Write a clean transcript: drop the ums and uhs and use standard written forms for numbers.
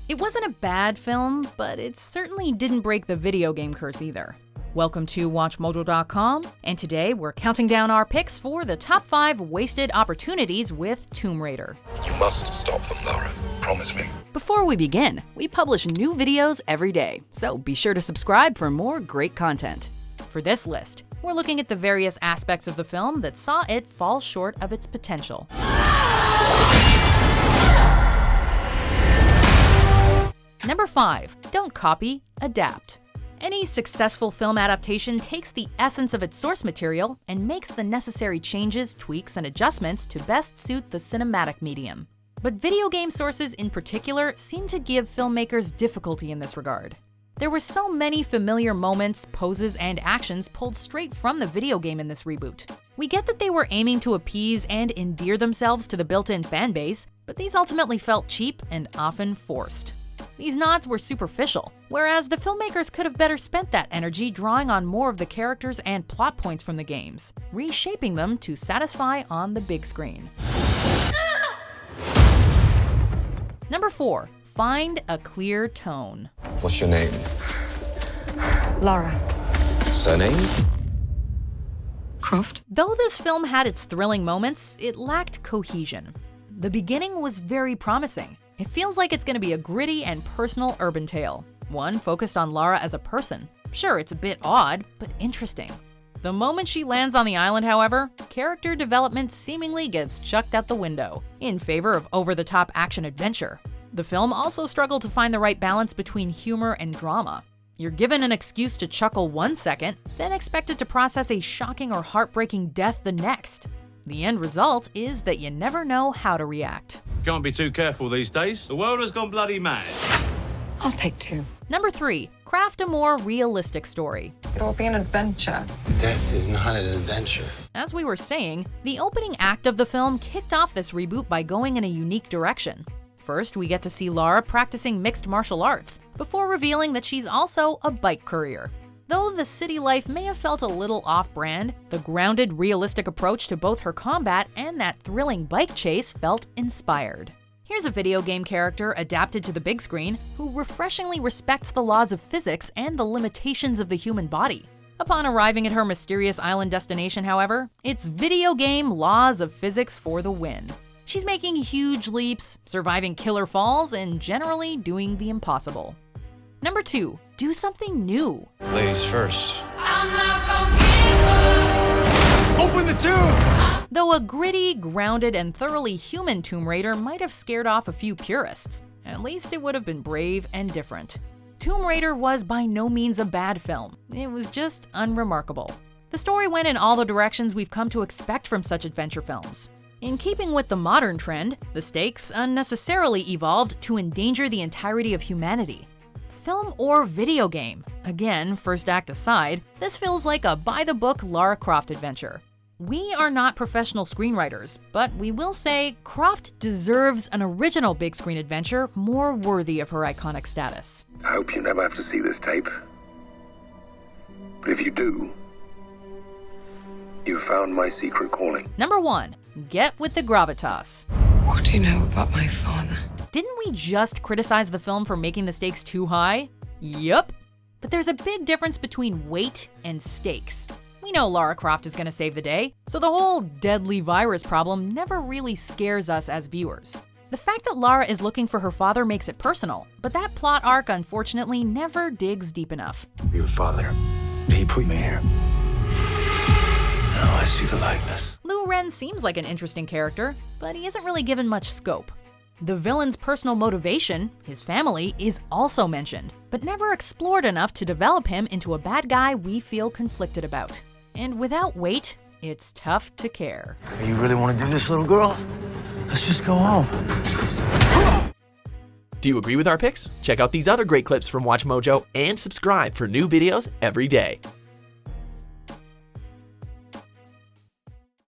It wasn't a bad film, but it certainly didn't break the video game curse either. Welcome to WatchMojo.com, and today we're counting down our picks for the top 5 wasted opportunities with Tomb Raider. You must stop them, Lara. Promise me. Before we begin, we publish new videos every day, so be sure to subscribe for more great content. For this list, we're looking at the various aspects of the film that saw it fall short of its potential. Number 5. Don't copy, adapt. Any successful film adaptation takes the essence of its source material and makes the necessary changes, tweaks, and adjustments to best suit the cinematic medium. But video game sources in particular seem to give filmmakers difficulty in this regard. There were so many familiar moments, poses, and actions pulled straight from the video game in this reboot. We get that they were aiming to appease and endear themselves to the built-in fanbase, but these ultimately felt cheap and often forced. These nods were superficial, whereas the filmmakers could have better spent that energy drawing on more of the characters and plot points from the games, reshaping them to satisfy on the big screen. Number 4. Find a clear tone. What's your name? Lara. Surname? Croft. Though this film had its thrilling moments, it lacked cohesion. The beginning was very promising. It feels like it's going to be a gritty and personal urban tale, one focused on Lara as a person. Sure, it's a bit odd, but interesting. The moment she lands on the island, however, character development seemingly gets chucked out the window, in favor of over-the-top action-adventure. The film also struggled to find the right balance between humor and drama. You're given an excuse to chuckle one second, then expected to process a shocking or heartbreaking death the next. The end result is that you never know how to react. Can't be too careful these days. The world has gone bloody mad. I'll take 2. Number 3. Craft a more realistic story. It'll be an adventure. Death is not an adventure. As we were saying, the opening act of the film kicked off this reboot by going in a unique direction. First, we get to see Lara practicing mixed martial arts, before revealing that she's also a bike courier. Though the city life may have felt a little off-brand, the grounded, realistic approach to both her combat and that thrilling bike chase felt inspired. Here's a video game character adapted to the big screen who refreshingly respects the laws of physics and the limitations of the human body. Upon arriving at her mysterious island destination, however, it's video game laws of physics for the win. She's making huge leaps, surviving killer falls, and generally doing the impossible. Number 2. Do something new. Ladies first. Open the tube! Though a gritty, grounded, and thoroughly human Tomb Raider might have scared off a few purists, at least it would have been brave and different. Tomb Raider was by no means a bad film. It was just unremarkable. The story went in all the directions we've come to expect from such adventure films. In keeping with the modern trend, the stakes unnecessarily evolved to endanger the entirety of humanity. Film or video game? Again, first act aside, this feels like a by-the-book Lara Croft adventure. We are not professional screenwriters, but we will say Croft deserves an original big screen adventure more worthy of her iconic status. I hope you never have to see this tape. But if you do, you've found my secret calling. Number 1. Get with the Gravitas. What do you know about my father? Didn't we just criticize the film for making the stakes too high? Yup. But there's a big difference between weight and stakes. We know Lara Croft is going to save the day, so the whole deadly virus problem never really scares us as viewers. The fact that Lara is looking for her father makes it personal, but that plot arc unfortunately never digs deep enough. Your father. He put me here. Now I see the likeness. Lu Ren seems like an interesting character, but he isn't really given much scope. The villain's personal motivation, his family, is also mentioned, but never explored enough to develop him into a bad guy we feel conflicted about. And without weight, it's tough to care. You really want to do this, little girl? Let's just go home. Do you agree with our picks? Check out these other great clips from WatchMojo and subscribe for new videos every day.